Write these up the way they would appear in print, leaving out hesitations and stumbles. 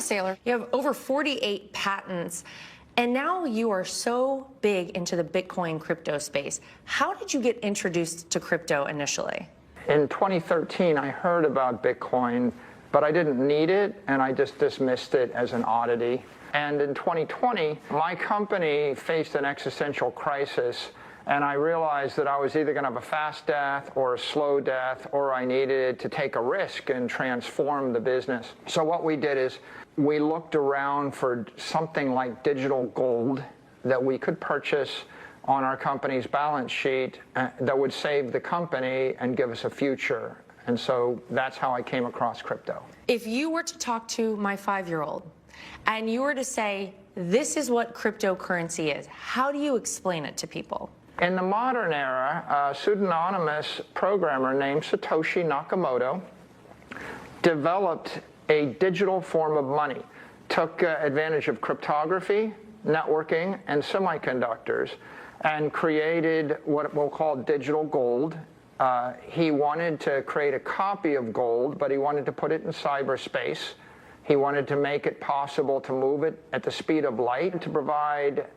Saylor. You have over 48 patents, and now you are so big into the Bitcoin crypto space. How did you get introduced to crypto initially? In 2013, I heard about Bitcoin, but I didn't need it, and I just dismissed it as an oddity. And in 2020, my company faced an existential crisis, and I realized that I was either going to have a fast death or a slow death, or I needed to take a risk and transform the business. So what we did is we looked around for something like digital gold that we could purchase on our company's balance sheet that would save the company and give us a future. And so that's how I came across crypto. If you were to talk to my 5-year-old and you were to say, this is what cryptocurrency is, how do you explain it to people? In the modern era, a pseudonymous programmer named Satoshi Nakamoto developed a digital form of money, took advantage of cryptography, networking, and semiconductors, and created what we'll call digital gold. He wanted to create a copy of gold, but he wanted to put it in cyberspace. He wanted to make it possible to move it at the speed of light, to provide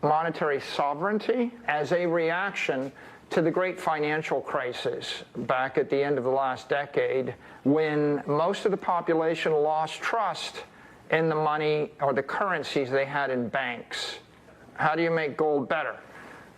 monetary sovereignty as a reaction to the great financial crisis back at the end of the last decade, when most of the population lost trust in the money or the currencies they had in banks. How do you make gold better?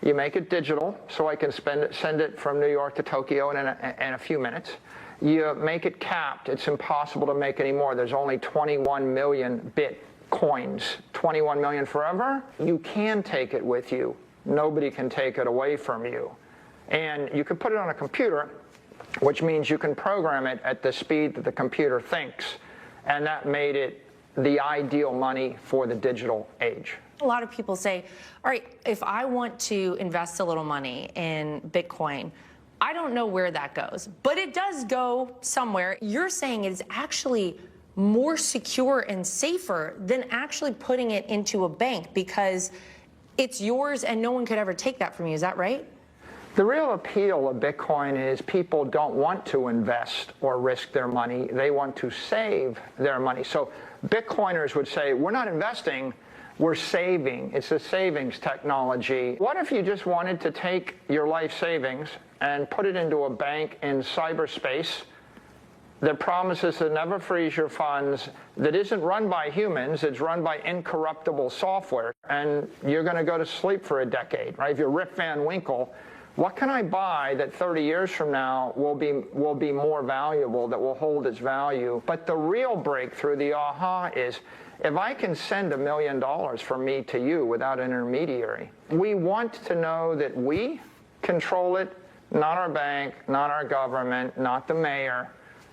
You make it digital, so I can send it from New York to Tokyo in a few minutes. You make it capped. It's impossible to make any more. There's only 21 million Bitcoins. 21 million forever. You can take it with you. Nobody can take it away from you. And you can put it on a computer, which means you can program it at the speed that the computer thinks. And that made it the ideal money for the digital age. A lot of people say, all right, if I want to invest a little money in Bitcoin, I don't know where that goes, but it does go somewhere. You're saying it's actually more secure and safer than actually putting it into a bank because it's yours and no one could ever take that from you. Is that right? The real appeal of Bitcoin is people don't want to invest or risk their money. They want to save their money. So Bitcoiners would say, we're not investing, we're saving. It's a savings technology. What if you just wanted to take your life savings and put it into a bank in cyberspace that promises to never freeze your funds, that isn't run by humans, it's run by incorruptible software, and you're going to go to sleep for a decade, right? If you're Rip Van Winkle, what can I buy that 30 years from now will be more valuable, that will hold its value? But the real breakthrough, the aha, is if I can send $1 million from me to you without an intermediary, we want to know that we control it, not our bank, not our government, not the mayor,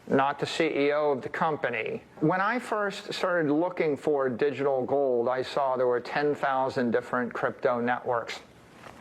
not the CEO of the company. When I first started looking for digital gold, I saw there were 10,000 different crypto networks.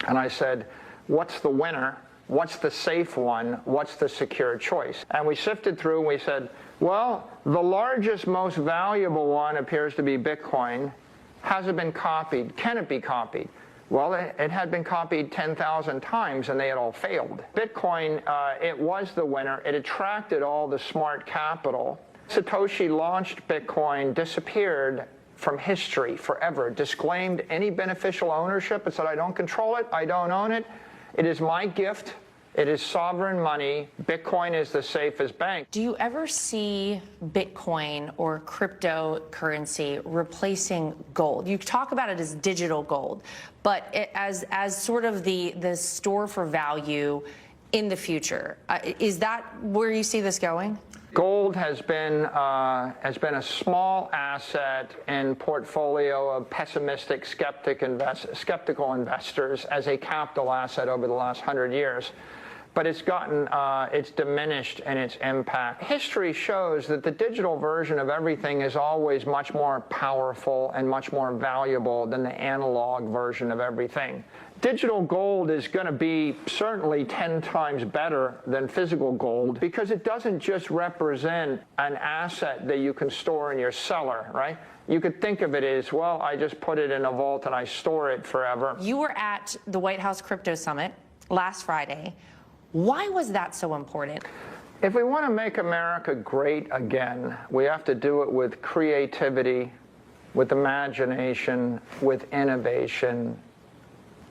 And I said, what's the winner? What's the safe one? What's the secure choice? And we sifted through and we said, well, the largest, most valuable one appears to be Bitcoin. Has it been copied? Can it be copied? Well, it had been copied 10,000 times and they had all failed. Bitcoin, it was the winner. It attracted all the smart capital. Satoshi launched Bitcoin, disappeared from history forever, disclaimed any beneficial ownership and said, I don't control it, I don't own it. It is my gift. It is sovereign money. Bitcoin is the safest bank. Do you ever see Bitcoin or cryptocurrency replacing gold? You talk about it as digital gold, but as sort of the store for value in the future. Is that where you see this going? Gold has been a small asset in portfolio of pessimistic, skeptical investors as a capital asset over the last 100 years. But it's diminished in its impact. History shows that the digital version of everything is always much more powerful and much more valuable than the analog version of everything. Digital gold is going to be certainly 10 times better than physical gold because it doesn't just represent an asset that you can store in your cellar, right? You could think of it as, well, I just put it in a vault and I store it forever. You were at the White House Crypto Summit last Friday. Why was that so important? If we want to make America great again, we have to do it with creativity, with imagination, with innovation,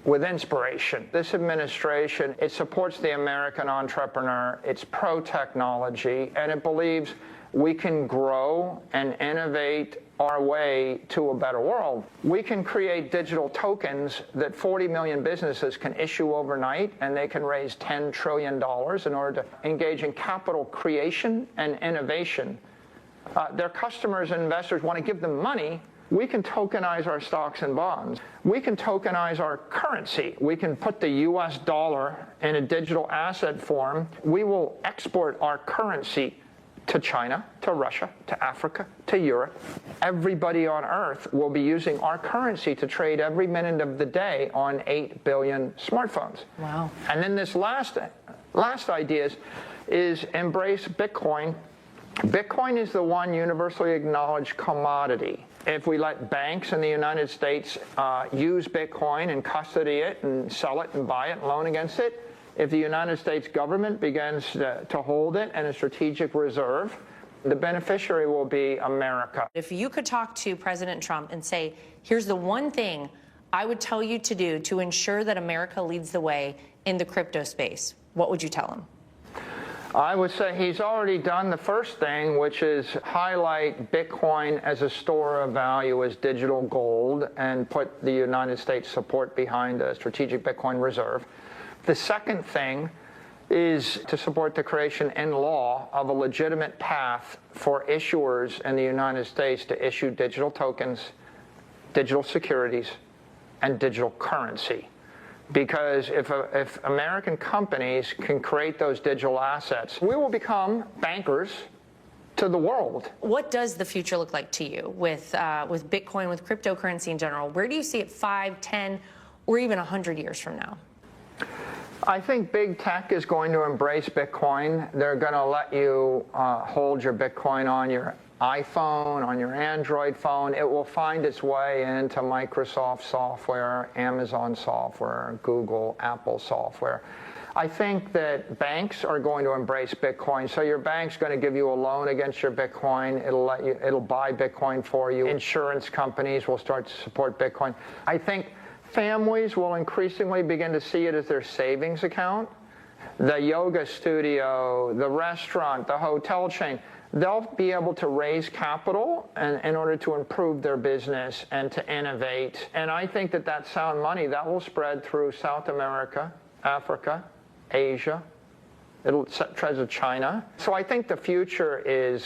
with inspiration. This administration, it supports the American entrepreneur, it's pro-technology, and it believes we can grow and innovate our way to a better world. We can create digital tokens that 40 million businesses can issue overnight, and they can raise $10 trillion in order to engage in capital creation and innovation. Their customers and investors want to give them money. We can tokenize our stocks and bonds. We can tokenize our currency. We can put the US dollar in a digital asset form. We will export our currency to China, to Russia, to Africa, to Europe. Everybody on Earth will be using our currency to trade every minute of the day on 8 billion smartphones. Wow. And then this last idea is embrace Bitcoin. Bitcoin is the one universally acknowledged commodity. If we let banks in the United States use Bitcoin and custody it and sell it and buy it and loan against it, if the United States government begins to hold it in a strategic reserve, the beneficiary will be America. If you could talk to President Trump and say, here's the one thing I would tell you to do to ensure that America leads the way in the crypto space, what would you tell him? I would say he's already done the first thing, which is highlight Bitcoin as a store of value, as digital gold, and put the United States support behind a strategic Bitcoin reserve. The second thing is to support the creation in law of a legitimate path for issuers in the United States to issue digital tokens, digital securities, and digital currency. Because if American companies can create those digital assets, we will become bankers to the world. What does the future look like to you with Bitcoin, with cryptocurrency in general? Where do you see it 5, 10, or even 100 years from now? I think big tech is going to embrace Bitcoin. They're going to let you hold your Bitcoin on your iPhone, on your Android phone. It will find its way into Microsoft software, Amazon software, Google, Apple software. I think that banks are going to embrace Bitcoin. So your bank's going to give you a loan against your Bitcoin. It'll buy Bitcoin for you. Insurance companies will start to support Bitcoin. I think families will increasingly begin to see it as their savings account. The yoga studio, the restaurant, the hotel chain, they'll be able to raise capital in order to improve their business and to innovate. And I think that sound money, that will spread through South America, Africa, Asia. It'll tread to China. So I think the future is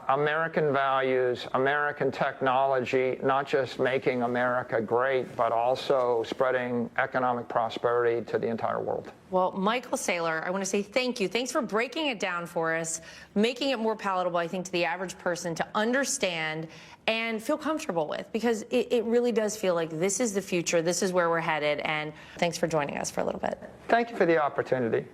American values, American technology, not just making America great, but also spreading economic prosperity to the entire world. Well, Michael Saylor, I want to say thank you. Thanks for breaking it down for us, making it more palatable, I think, to the average person to understand and feel comfortable with, because it really does feel like this is the future, this is where we're headed, and thanks for joining us for a little bit. Thank you for the opportunity.